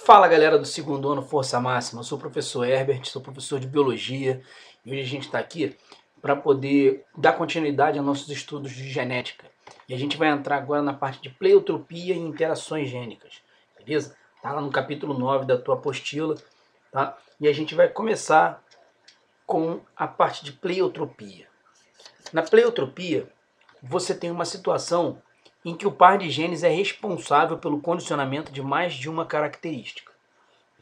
Fala galera do segundo ano Força Máxima, eu sou o professor Herbert, sou professor de Biologia e hoje a gente está aqui para poder dar continuidade aos nossos estudos de genética. E a gente vai entrar agora na parte de pleiotropia e interações gênicas, beleza? Tá lá no capítulo 9 da tua apostila, tá? E a gente vai começar com a parte de pleiotropia. Na pleiotropia, você tem uma situação em que o par de genes é responsável pelo condicionamento de mais de uma característica.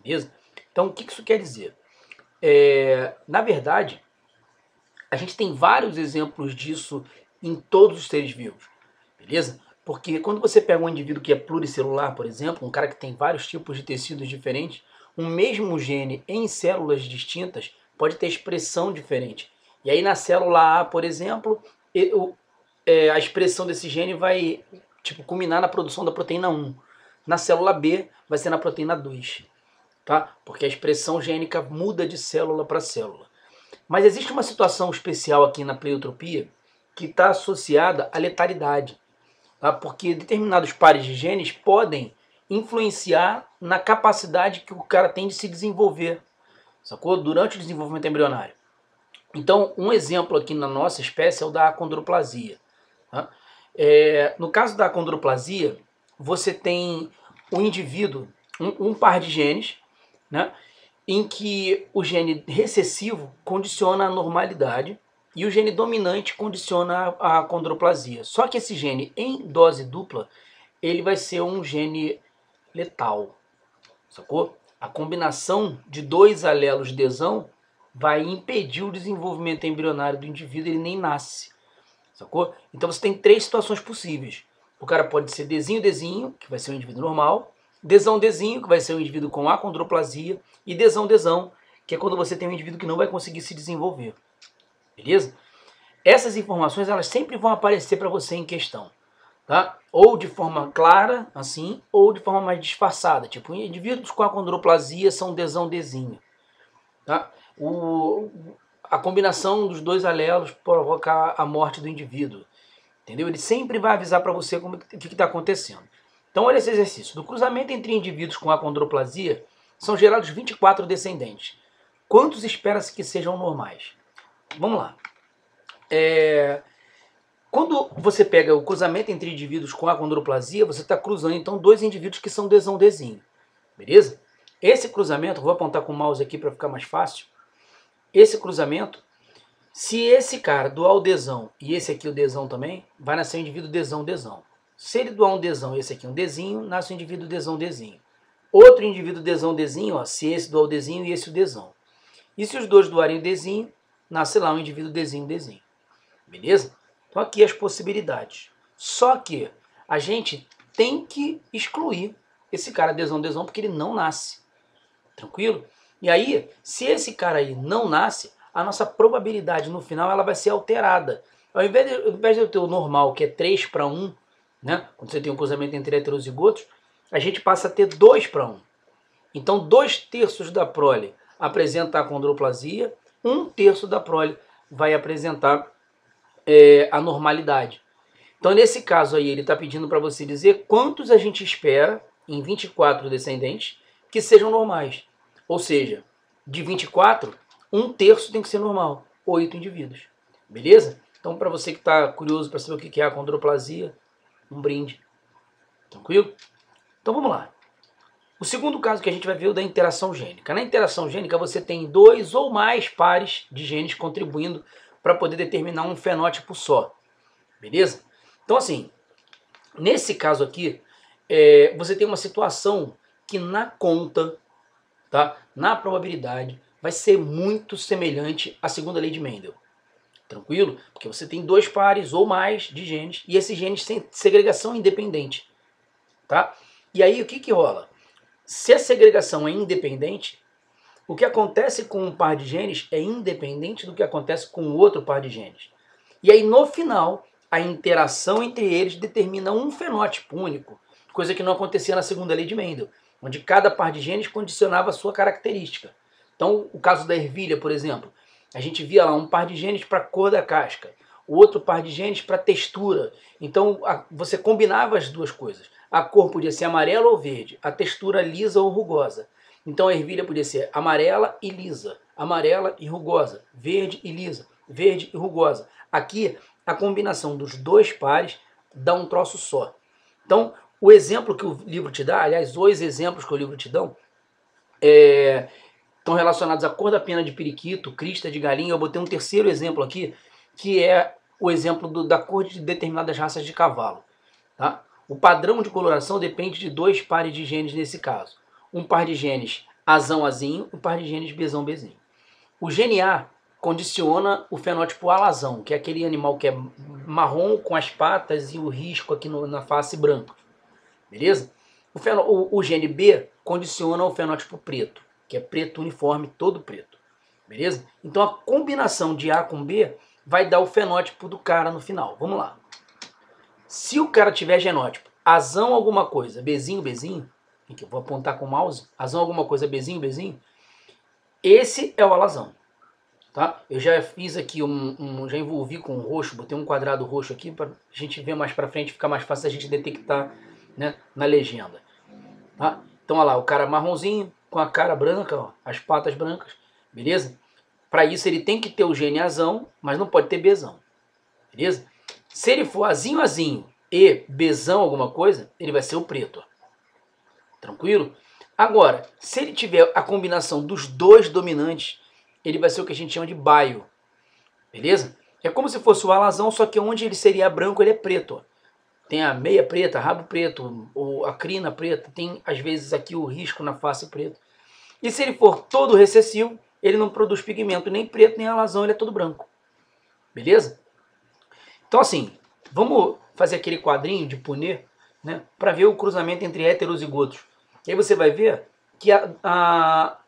Beleza? Então, o que isso quer dizer? Na verdade, a gente tem vários exemplos disso em todos os seres vivos. Beleza? Porque quando você pega um indivíduo que é pluricelular, por exemplo, um cara que tem vários tipos de tecidos diferentes, um mesmo gene em células distintas pode ter expressão diferente. E aí na célula A, por exemplo, a expressão desse gene vai culminar na produção da proteína 1. Na célula B vai ser na proteína 2. Tá? Porque a expressão gênica muda de célula para célula. Mas existe uma situação especial aqui na pleiotropia que está associada à letalidade. Tá? Porque determinados pares de genes podem influenciar na capacidade que o cara tem de se desenvolver, sacou? Durante o desenvolvimento embrionário. Então, um exemplo aqui na nossa espécie é o da acondroplasia. Tá? No caso da acondroplasia, você tem um indivíduo, um par de genes, né, em que o gene recessivo condiciona a normalidade e o gene dominante condiciona a acondroplasia. Só que esse gene em dose dupla, ele vai ser um gene letal, sacou? A combinação de dois alelos desão vai impedir o desenvolvimento embrionário do indivíduo, ele nem nasce, sacou? Então você tem três situações possíveis. O cara pode ser desinho, que vai ser um indivíduo normal, desão, que vai ser um indivíduo com acondroplasia, e desão, que é quando você tem um indivíduo que não vai conseguir se desenvolver. Beleza? Essas informações elas sempre vão aparecer para você em questão. Tá? Ou de forma clara, assim, ou de forma mais disfarçada. Tipo, indivíduos com acondroplasia são desão. Tá? A combinação dos dois alelos provoca a morte do indivíduo. Entendeu? Ele sempre vai avisar para você o que está acontecendo. Então, olha esse exercício. Do cruzamento entre indivíduos com acondroplasia, são gerados 24 descendentes. Quantos espera-se que sejam normais? Vamos lá. Quando você pega o cruzamento entre indivíduos com acondroplasia, você está cruzando, então, dois indivíduos que são desão. Beleza? Esse cruzamento, vou apontar com o mouse aqui para ficar mais fácil. Esse cruzamento, se esse cara doar o desão e esse aqui o desão também, vai nascer um indivíduo desão. Se ele doar um desão e esse aqui um desinho, nasce um indivíduo desão. Outro indivíduo desão, ó, se esse doar o desinho e esse o desão. E se os dois doarem o desinho, nasce lá um indivíduo desinho. Beleza? Então aqui as possibilidades. Só que a gente tem que excluir esse cara desão, porque ele não nasce. Tranquilo? E aí, se esse cara aí não nasce, a nossa probabilidade no final ela vai ser alterada. Ao invés de eu ter o normal, que é 3:1, né? Quando você tem um cruzamento entre heterozigotos, a gente passa a ter 2:1. Então, 2/3 da prole apresenta a acondroplasia, 1/3 da prole vai apresentar a normalidade. Então, nesse caso aí, ele está pedindo para você dizer quantos a gente espera em 24 descendentes que sejam normais. Ou seja, de 24, 1/3 tem que ser normal, 8 indivíduos. Beleza? Então, para você que está curioso para saber o que é a acondroplasia, um brinde. Tranquilo? Então, vamos lá. O segundo caso que a gente vai ver é o da interação gênica. Na interação gênica, você tem 2 ou mais pares de genes contribuindo para poder determinar um fenótipo só. Beleza? Então, assim, nesse caso aqui, você tem uma situação que na conta, tá, na probabilidade, vai ser muito semelhante à segunda lei de Mendel. Tranquilo? Porque você tem 2 pares ou mais de genes e esses genes têm segregação independente. Tá? E aí o que rola? Se a segregação é independente, o que acontece com um par de genes é independente do que acontece com o outro par de genes. E aí no final, a interação entre eles determina um fenótipo único, coisa que não acontecia na segunda lei de Mendel, onde cada par de genes condicionava a sua característica. Então, o caso da ervilha, por exemplo, a gente via lá um par de genes para a cor da casca, o outro par de genes para textura. Então você combinava as duas coisas. A cor podia ser amarela ou verde, a textura lisa ou rugosa. Então a ervilha podia ser amarela e lisa, amarela e rugosa, verde e lisa, verde e rugosa. Aqui a combinação dos dois pares dá um troço só. Então o exemplo que o livro te dá, aliás, os exemplos que o livro te dão, estão relacionados à cor da pena de periquito, crista de galinha. Eu botei um terceiro exemplo aqui, que é o exemplo da cor de determinadas raças de cavalo. Tá? O padrão de coloração depende de dois pares de genes nesse caso. Um par de genes azão-azinho, um par de genes bezão-bezinho. O gene A condiciona o fenótipo alazão, que é aquele animal que é marrom com as patas e o risco aqui na face branco. Beleza? O gene B condiciona o fenótipo preto, que é preto uniforme, todo preto. Beleza? Então a combinação de A com B vai dar o fenótipo do cara no final. Vamos lá. Se o cara tiver genótipo azão alguma coisa, bezinho, bezinho, que eu vou apontar com o mouse, azão alguma coisa, bezinho, bezinho, esse é o alazão. Tá? Eu já fiz aqui já envolvi com roxo, botei um quadrado roxo aqui para a gente ver mais para frente, ficar mais fácil a gente detectar, né, na legenda. Tá? Então olha lá, o cara marronzinho com a cara branca, ó, as patas brancas, beleza? Para isso ele tem que ter o gene azão, mas não pode ter bezão, beleza? Se ele for azinho, azinho e bezão alguma coisa, ele vai ser o preto, ó. Tranquilo? Agora, se ele tiver a combinação dos dois dominantes, ele vai ser o que a gente chama de baio. Beleza? É como se fosse o alazão, só que onde ele seria branco, ele é preto. Ó. Tem a meia preta, rabo preto, ou a crina preta, tem às vezes aqui o risco na face preto. E se ele for todo recessivo, ele não produz pigmento nem preto nem alazão, ele é todo branco. Beleza? Então assim, vamos fazer aquele quadrinho de Punnett, né, para ver o cruzamento entre heterozigotos. E aí você vai ver que a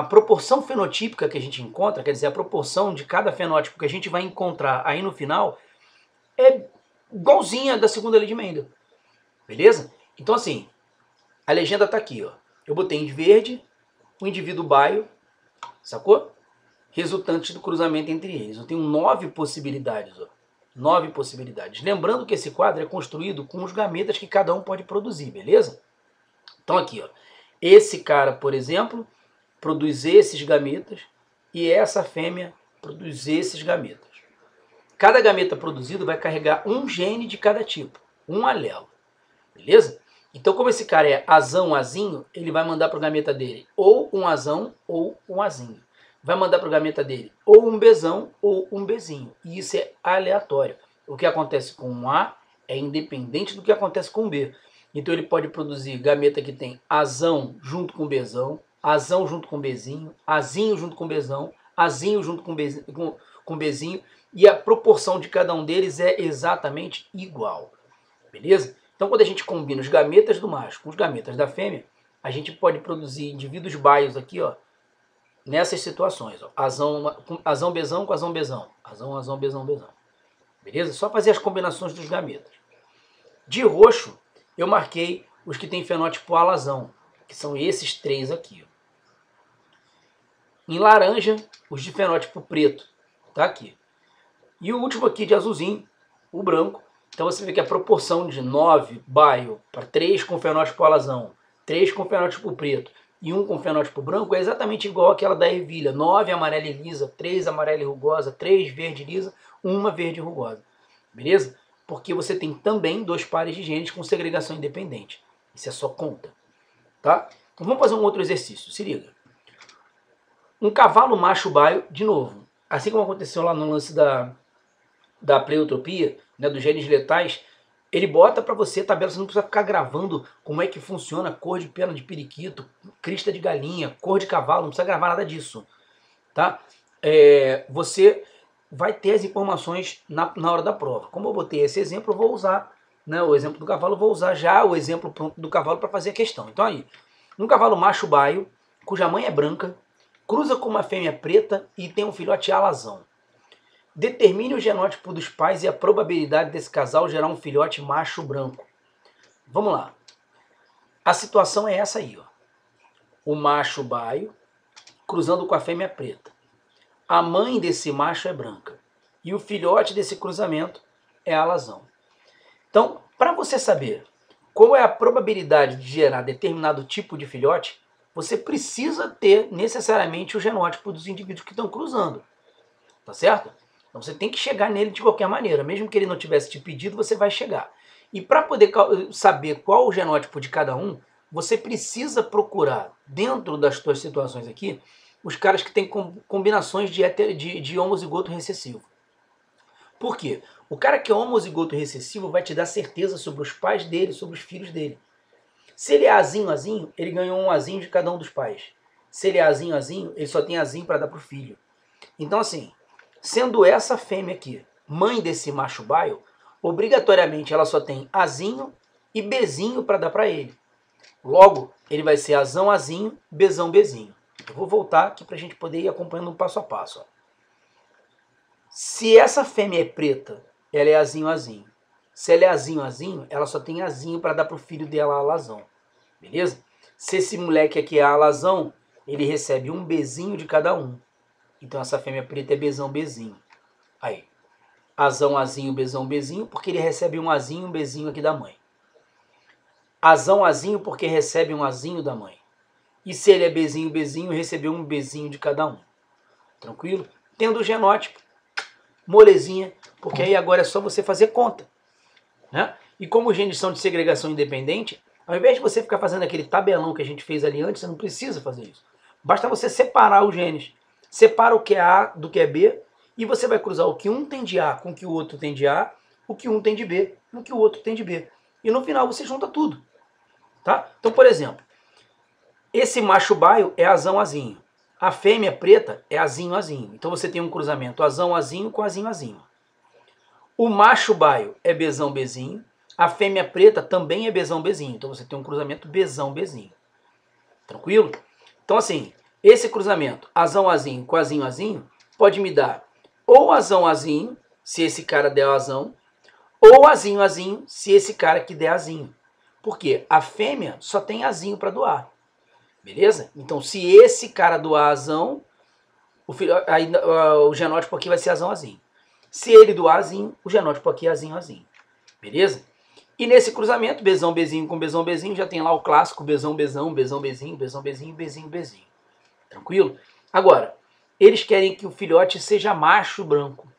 proporção fenotípica que a gente encontra, quer dizer, a proporção de cada fenótipo que a gente vai encontrar aí no final, é igualzinha da segunda lei de Mendel. Beleza? Então assim, a legenda está aqui, ó. Eu botei em verde o indivíduo baio, sacou? Resultante do cruzamento entre eles. Eu tenho 9 possibilidades, ó. 9 possibilidades. Lembrando que esse quadro é construído com os gametas que cada um pode produzir, beleza? Então aqui, ó, esse cara, por exemplo, produz esses gametas e essa fêmea produz esses gametas. Cada gameta produzido vai carregar um gene de cada tipo, um alelo, beleza? Então como esse cara é azão, azinho, ele vai mandar para o gameta dele ou um azão ou um azinho. Vai mandar para o gameta dele ou um bezão ou um bezinho. E isso é aleatório. O que acontece com um A é independente do que acontece com um B. Então ele pode produzir gameta que tem azão junto com bezão, azão junto com bezinho, azinho junto com bezão, azinho junto com bezinho, e a proporção de cada um deles é exatamente igual. Beleza? Então quando a gente combina os gametas do macho com os gametas da fêmea, a gente pode produzir indivíduos baios aqui, ó, nessas situações. Ó, azão bezão com azão bezão, azão bezão bezão. Beleza? Só fazer as combinações dos gametas. De roxo, eu marquei os que têm fenótipo alazão, que são esses três aqui. Ó. Em laranja, os de fenótipo preto, tá aqui. E o último aqui de azulzinho, o branco. Então você vê que a proporção de 9 baio para 3 com fenótipo alazão, 3 com fenótipo preto e 1 com fenótipo branco é exatamente igual àquela da ervilha. 9 amarela e lisa, 3 amarela e rugosa, 3 verde lisa, 1 verde rugosa. Beleza? Porque você tem também 2 pares de genes com segregação independente. Isso é só conta. Tá? Então vamos fazer um outro exercício. Se liga. Um cavalo macho baio, de novo, assim como aconteceu lá no lance da pleiotropia, né, dos genes letais, ele bota para você tabela, você não precisa ficar gravando como é que funciona cor de pena de periquito, crista de galinha, cor de cavalo, não precisa gravar nada disso. Tá? Você vai ter as informações na hora da prova. Como eu botei esse exemplo, eu vou usar, né, o exemplo do cavalo, eu vou usar já o exemplo pronto do cavalo para fazer a questão. Então aí, um cavalo macho baio, cuja mãe é branca, cruza com uma fêmea preta e tem um filhote alazão. Determine o genótipo dos pais e a probabilidade desse casal gerar um filhote macho branco. Vamos lá. A situação é essa aí, ó. O macho baio cruzando com a fêmea preta. A mãe desse macho é branca E o filhote desse cruzamento é a alazão. Então, para você saber qual é a probabilidade de gerar determinado tipo de filhote, você precisa ter necessariamente o genótipo dos indivíduos que estão cruzando. Tá certo? Então você tem que chegar nele de qualquer maneira. Mesmo que ele não tivesse te pedido, você vai chegar. E para poder saber qual o genótipo de cada um, você precisa procurar, dentro das suas situações aqui, os caras que têm combinações de homozigoto recessivo. Por quê? O cara que é homozigoto recessivo vai te dar certeza sobre os pais dele, sobre os filhos dele. Se ele é azinho, ele ganhou um azinho de cada um dos pais. Se ele é azinho, ele só tem azinho para dar para o filho. Então assim, sendo essa fêmea aqui mãe desse macho baio, obrigatoriamente ela só tem azinho e bezinho para dar para ele. Logo, ele vai ser azão, azinho, bezão, bezinho. Eu vou voltar aqui para a gente poder ir acompanhando um passo a passo. Ó. Se essa fêmea é preta, ela é azinho, azinho. Se ela é azinho, azinho, ela só tem azinho para dar para o filho dela, a alazão. Beleza? Se esse moleque aqui é a alazão, ele recebe um bezinho de cada um. Então essa fêmea preta é bezão, bezinho. Aí, azão, azinho, bezão, bezinho, porque ele recebe um azinho e um bezinho aqui da mãe. Azão, azinho, porque recebe um azinho da mãe. E se ele é bezinho, bezinho, recebeu um bezinho de cada um. Tranquilo? Tendo o genótipo, molezinha, porque aí agora é só você fazer conta. Né? E como os genes são de segregação independente, ao invés de você ficar fazendo aquele tabelão que a gente fez ali antes, você não precisa fazer isso. Basta você separar os genes. Separa o que é A do que é B e você vai cruzar o que um tem de A com o que o outro tem de A, o que um tem de B com o que o outro tem de B. E no final você junta tudo. Tá? Então, por exemplo, esse macho baio é azão, azinho. A fêmea preta é azinho, azinho. Então você tem um cruzamento azão, azinho com azinho, azinho. O macho baio é bezão, bezinho. A fêmea preta também é bezão, bezinho. Então você tem um cruzamento bezão, bezinho. Tranquilo? Então assim, esse cruzamento azão, azinho com azinho, azinho pode me dar ou azão, azinho, se esse cara der azão, ou azinho, azinho, se esse cara que der azinho. Porque a fêmea só tem azinho para doar. Beleza? Então se esse cara doar azão, o genótipo aqui vai ser azão, azinho. Se ele doar azinho, o genótipo aqui é azinho, azinho. Beleza? E nesse cruzamento, bezão, bezinho com bezão, bezinho, já tem lá o clássico bezão, bezão, bezão, bezinho, bezão, bezinho, bezinho, bezinho. Tranquilo? Agora, eles querem que o filhote seja macho branco.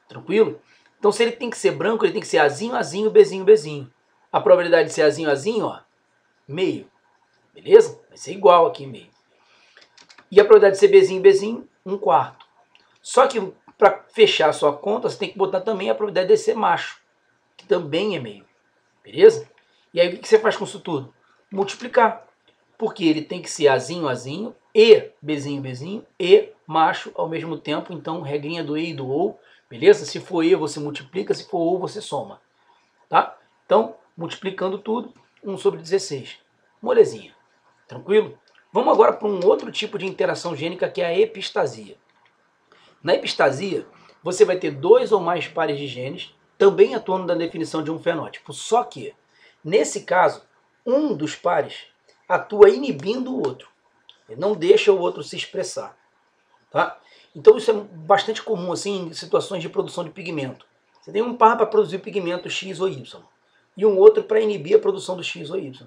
Tranquilo? Então se ele tem que ser branco, ele tem que ser azinho, azinho, bezinho, bezinho. A probabilidade de ser azinho, azinho, ó, meio. Beleza? Vai ser igual aqui, meio. E a probabilidade de ser bezinho, bezinho, 1/4. Só que para fechar a sua conta, você tem que botar também a probabilidade de ser macho, que também é meio. Beleza? E aí o que você faz com isso tudo? Multiplicar. Porque ele tem que ser azinho, azinho, e bezinho, bezinho, e macho ao mesmo tempo. Então, regrinha do e e do ou. Beleza? Se for e, você multiplica. Se for ou, você soma. Tá? Então, multiplicando tudo, 1/16. Molezinha. Tranquilo? Vamos agora para um outro tipo de interação gênica, que é a epistasia. Na epistasia, você vai ter 2 ou mais pares de genes, também atuando na definição de um fenótipo. Só que, nesse caso, um dos pares atua inibindo o outro. Ele não deixa o outro se expressar. Tá? Então isso é bastante comum assim, em situações de produção de pigmento. Você tem um par para produzir o pigmento X ou Y, e um outro para inibir a produção do X ou Y.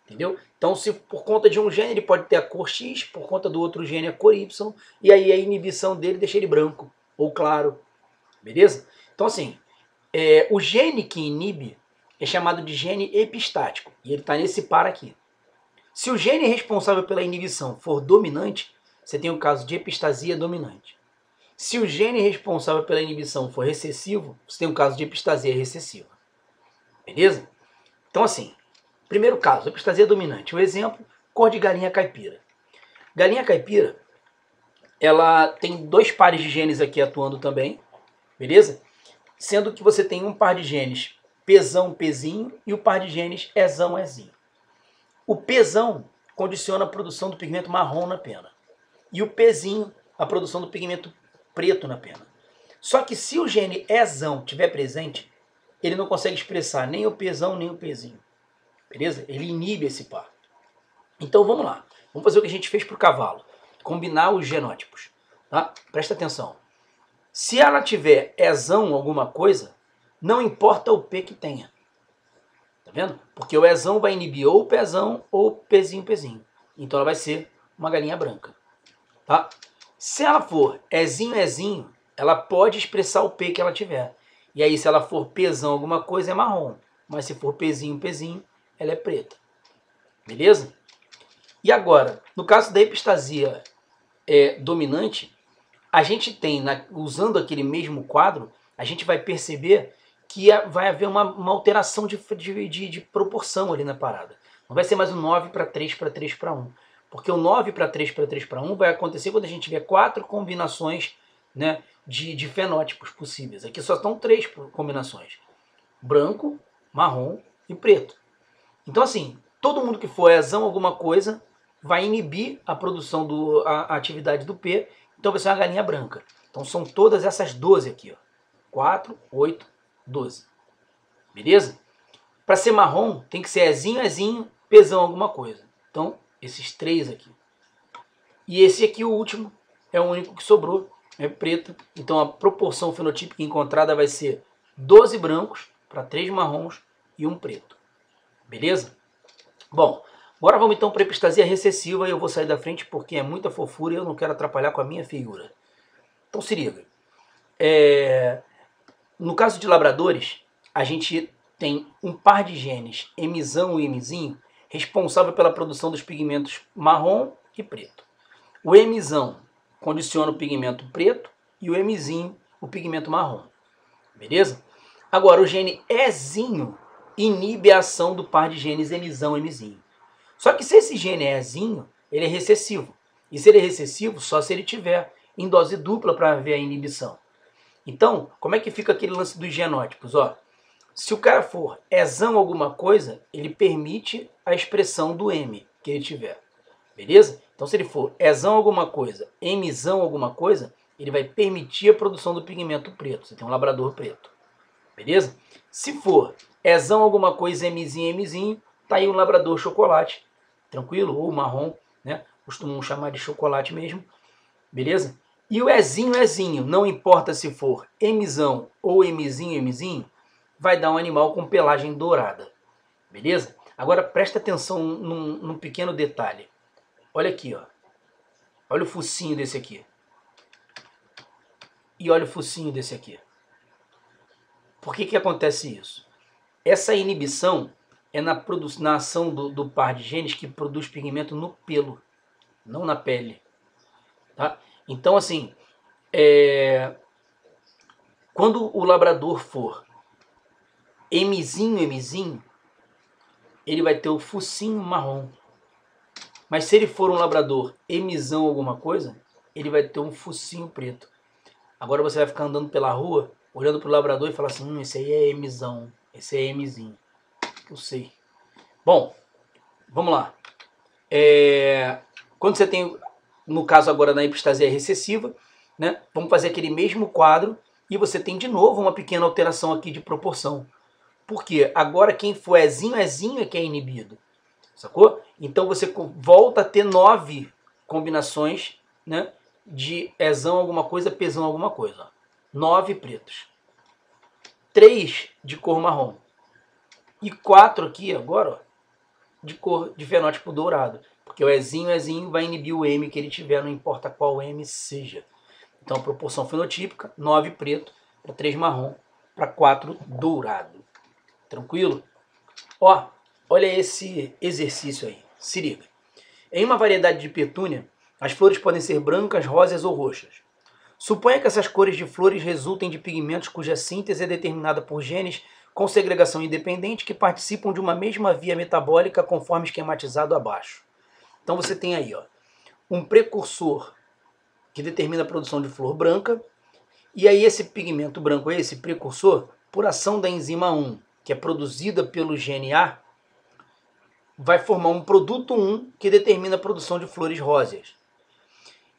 Entendeu? Então, se por conta de um gene ele pode ter a cor X, por conta do outro gene a cor Y, e aí a inibição dele deixa ele branco ou claro. Beleza? Então, assim, o gene que inibe é chamado de gene epistático, e ele está nesse par aqui. Se o gene responsável pela inibição for dominante, você tem o caso de epistasia dominante. Se o gene responsável pela inibição for recessivo, você tem o caso de epistasia recessiva. Beleza? Então, assim, primeiro caso, epistasia dominante. Um exemplo, cor de galinha caipira. Galinha caipira, ela tem 2 pares de genes aqui atuando também, beleza? Sendo que você tem um par de genes Pzão, Pzinho, e o par de genes Ezão, Ezinho. O Pzão condiciona a produção do pigmento marrom na pena. E o Pzinho, a produção do pigmento preto na pena. Só que se o gene Ezão estiver presente, ele não consegue expressar nem o Pzão nem o Pzinho. Beleza? Ele inibe esse par. Então vamos lá. Vamos fazer o que a gente fez para o cavalo. Combinar os genótipos. Tá? Presta atenção. Se ela tiver ezão alguma coisa, não importa o P que tenha. Tá vendo? Porque o ezão vai inibir ou o pezão ou o pezinho, pezinho. Então ela vai ser uma galinha branca. Tá? Se ela for ezinho, ezinho, ela pode expressar o P que ela tiver. E aí se ela for pezão alguma coisa é marrom. Mas se for pezinho, pezinho, ela é preta. Beleza? E agora, no caso da epistasia dominante, a gente tem, usando aquele mesmo quadro, a gente vai perceber que vai haver uma alteração de proporção ali na parada. Não vai ser mais um 9 para 3 para 3 para 1. Porque o 9 para 3 para 3 para 1 vai acontecer quando a gente tiver 4 combinações, né, de fenótipos possíveis. Aqui só estão 3 combinações. Branco, marrom e preto. Então assim, todo mundo que for ezão alguma coisa vai inibir a produção, a atividade do P, então vai ser uma galinha branca. Então são todas essas 12 aqui, ó. 4, 8, 12. Beleza? Para ser marrom, tem que ser ezinho, ezinho, pezão alguma coisa. Então, esses 3 aqui. E esse aqui, o último, é o único que sobrou, é preto. Então a proporção fenotípica encontrada vai ser 12 brancos para 3 marrons e 1 preto. Beleza? Bom, agora vamos então para a epistasia recessiva e eu vou sair da frente porque é muita fofura e eu não quero atrapalhar com a minha figura. Então se liga. No caso de labradores, a gente tem um par de genes, Mzão e Mzinho, responsável pela produção dos pigmentos marrom e preto. O Mzão condiciona o pigmento preto e o Mzinho o pigmento marrom. Beleza? Agora, o gene Ezinho inibe a ação do par de genes Mzão e Mzinho. Só que se esse gene é Ezinho, ele é recessivo. E se ele é recessivo, só se ele tiver em dose dupla para haver a inibição. Então, como é que fica aquele lance dos genótipos? Ó, se o cara for ezão alguma coisa, ele permite a expressão do M que ele tiver. Beleza? Então, se ele for ezão alguma coisa, Mzão alguma coisa, ele vai permitir a produção do pigmento preto. Você tem um labrador preto. Beleza? Se for ezão alguma coisa, Mzinho, tá aí um labrador chocolate. Tranquilo? Ou marrom, né? Costumam chamar de chocolate mesmo. Beleza? E o ezinho, não importa se for Mzão ou Mzinho, vai dar um animal com pelagem dourada. Beleza? Agora presta atenção num pequeno detalhe. Olha aqui, ó. Olha o focinho desse aqui. E olha o focinho desse aqui. Por que acontece isso? Essa inibição é na ação do par de genes que produz pigmento no pelo, não na pele. Tá? Então, assim, quando o labrador for Mzinho, ele vai ter o focinho marrom. Mas se ele for um labrador Mzão alguma coisa, ele vai ter um focinho preto. Agora você vai ficar andando pela rua, olhando para o labrador e falar assim, esse aí é Mzão, esse é Mzinho. Eu sei. Bom, vamos lá. Quando você tem, no caso agora na epistasia recessiva, né, vamos fazer aquele mesmo quadro e você tem de novo uma pequena alteração aqui de proporção. Por quê? Agora quem for ezinho é que é inibido. Sacou? Então você volta a ter 9 combinações, né, de ezão alguma coisa, pezão alguma coisa. 9 pretos. 3 de cor marrom. E 4 aqui agora, ó, de cor de fenótipo dourado. Porque o ezinho vai inibir o M que ele tiver, não importa qual M seja. Então a proporção fenotípica, 9 preto para 3 marrom para 4 dourado. Tranquilo? Ó, olha esse exercício aí. Se liga. Em uma variedade de petúnia, as flores podem ser brancas, rosas ou roxas. Suponha que essas cores de flores resultem de pigmentos cuja síntese é determinada por genes com segregação independente que participam de uma mesma via metabólica conforme esquematizado abaixo. Então você tem aí, ó, um precursor que determina a produção de flor branca, e aí esse pigmento branco, esse precursor, por ação da enzima 1, que é produzida pelo gene A, vai formar um produto 1 que determina a produção de flores róseas.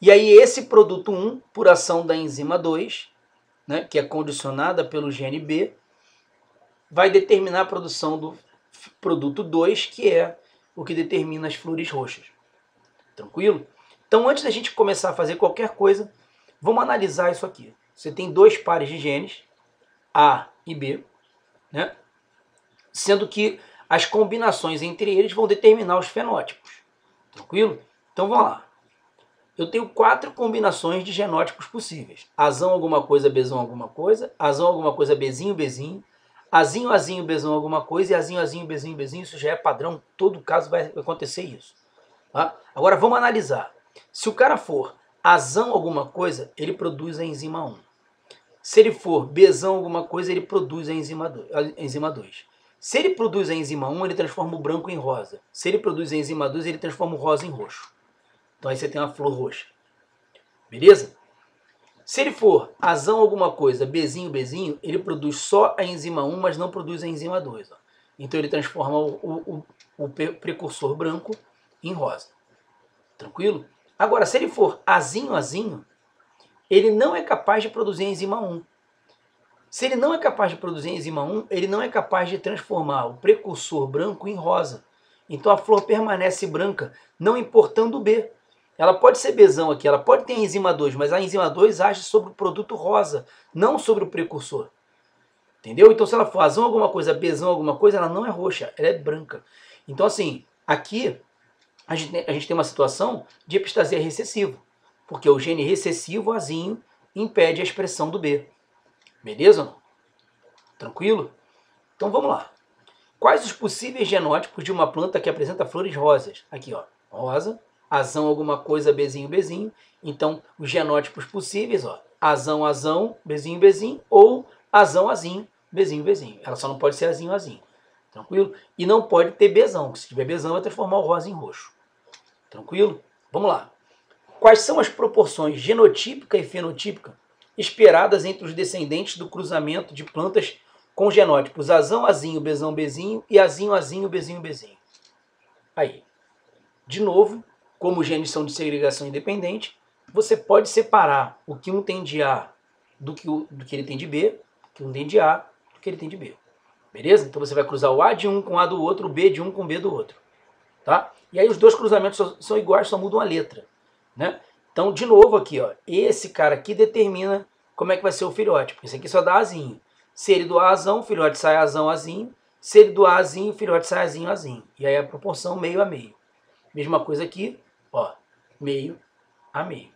E aí esse produto 1, por ação da enzima 2, né, que é condicionada pelo gene B, vai determinar a produção do produto 2, que é o que determina as flores roxas. Tranquilo? Então, antes da gente começar a fazer qualquer coisa, vamos analisar isso aqui. você tem dois pares de genes, A e B, né? Sendo que as combinações entre eles vão determinar os fenótipos. Tranquilo? Então vamos lá. Eu tenho 4 combinações de genótipos possíveis. Azão alguma coisa, Bzão alguma coisa, Azão alguma coisa, Bzinho, Bzinho, Azinho, Azinho, Bzão alguma coisa e Azinho, Azinho, Bzinho, Bzinho. Isso já é padrão, todo caso vai acontecer isso. Tá? Agora vamos analisar. Se o cara for Azão alguma coisa, ele produz a enzima 1. Se ele for Bzão alguma coisa, ele produz a enzima 2. Se ele produz a enzima 1, ele transforma o branco em rosa. Se ele produz a enzima 2, ele transforma o rosa em roxo. Então aí você tem uma flor roxa. Beleza? Se ele for Azão alguma coisa, Bzinho, Bzinho, ele produz só a enzima 1, mas não produz a enzima 2. Ó. Então ele transforma o precursor branco em rosa. Tranquilo? Agora, se ele for Azinho, Azinho, ele não é capaz de produzir a enzima 1. Se ele não é capaz de produzir a enzima 1, ele não é capaz de transformar o precursor branco em rosa. Então a flor permanece branca, não importando o B. Ela pode ser Bzão aqui, ela pode ter a enzima 2, mas a enzima 2 age sobre o produto rosa, não sobre o precursor. Entendeu? Então se ela for Azão alguma coisa, Bzão alguma coisa, ela não é roxa, ela é branca. Então assim, aqui a gente tem uma situação de epistasia recessiva, porque o gene recessivo, Azinho, impede a expressão do B. Beleza ou não? Tranquilo? Então vamos lá. Quais os possíveis genótipos de uma planta que apresenta flores rosas? Aqui, ó, rosa, Azão alguma coisa, Bzinho, Bzinho. Então, os genótipos possíveis, ó, Azão, Azão, Bzinho, Bzinho, ou Azão, Azinho, Bzinho, Bzinho. Ela só não pode ser Azinho, Azinho. Tranquilo? E não pode ter Bzão, porque se tiver Bzão vai transformar o rosa em roxo. Tranquilo? Vamos lá. Quais são as proporções genotípica e fenotípica esperadas entre os descendentes do cruzamento de plantas com genótipos Azão, Azinho, Bzão, Bzinho e Azinho, Azinho, Bzinho, Bzinho? Aí. De novo, como os genes são de segregação independente, você pode separar o que um tem de A do que ele tem de B, o que um tem de A do que ele tem de B. Beleza? Então você vai cruzar o A de um com A do outro, o B de um com B do outro. Tá? E aí os dois cruzamentos são iguais, só mudam a letra. Né? Então, de novo aqui, ó, esse cara aqui determina como é que vai ser o filhote. Esse aqui só dá Azinho. Se ele doar Azão, o filhote sai Azão, Azinho. Se ele doar Azinho, o filhote sai Azinho, Azinho. E aí a proporção meio a meio. Mesma coisa aqui, ó, meio a meio.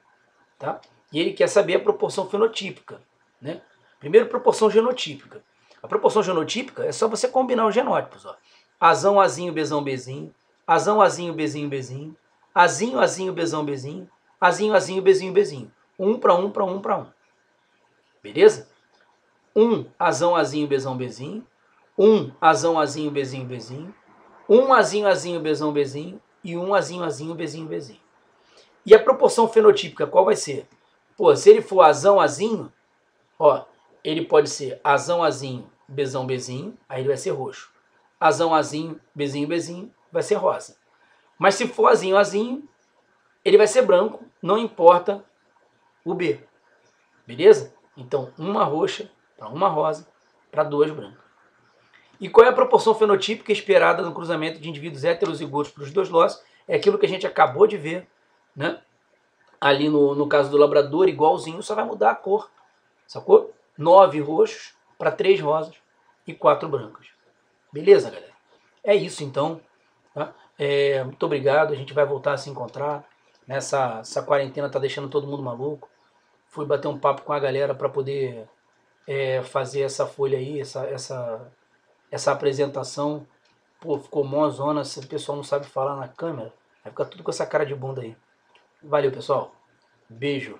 Tá? E ele quer saber a proporção fenotípica. Né? Primeiro, proporção genotípica. A proporção genotípica é só você combinar os genótipos. Ó. Azão, Azinho, Bzão, Bzinho. Azão, Azinho, Bzinho, Bzinho. Azinho, Azinho, Bzão, Bzinho. Azinho, Azinho, Bzinho, Bzinho. 1 para 1 para 1 para 1. Beleza? 1 Azão, Azinho, Bzão, Bzinho. 1 Azão, Azinho, Bzinho, Bzinho. 1 Azinho, Azinho, Bzão, Bzinho. E 1 Azinho, Azinho, Bzinho, Bzinho. E a proporção fenotípica qual vai ser? Pô, se ele for Azão, Azinho, ó, ele pode ser Azão, Azinho, Bzão, Bzinho. Aí ele vai ser roxo. Azão, Azinho, Bzinho, Bzinho. Vai ser rosa. Mas se for Azinho, Azinho, ele vai ser branco, não importa o B. Beleza? Então, uma roxa para uma rosa para 2 brancas. E qual é a proporção fenotípica esperada no cruzamento de indivíduos heterozigotos para os 2 lotes? É aquilo que a gente acabou de ver, né? Ali no caso do labrador, igualzinho, só vai mudar a cor. Sacou? 9 roxos para 3 rosas e 4 brancas. Beleza, galera? É isso, então. Tá? Muito obrigado, a gente vai voltar a se encontrar. Essa quarentena tá deixando todo mundo maluco. Fui bater um papo com a galera para poder fazer essa folha aí, essa apresentação. Pô, ficou mó zona, se o pessoal não sabe falar na câmera, vai ficar tudo com essa cara de bunda aí. Valeu, pessoal. Beijo.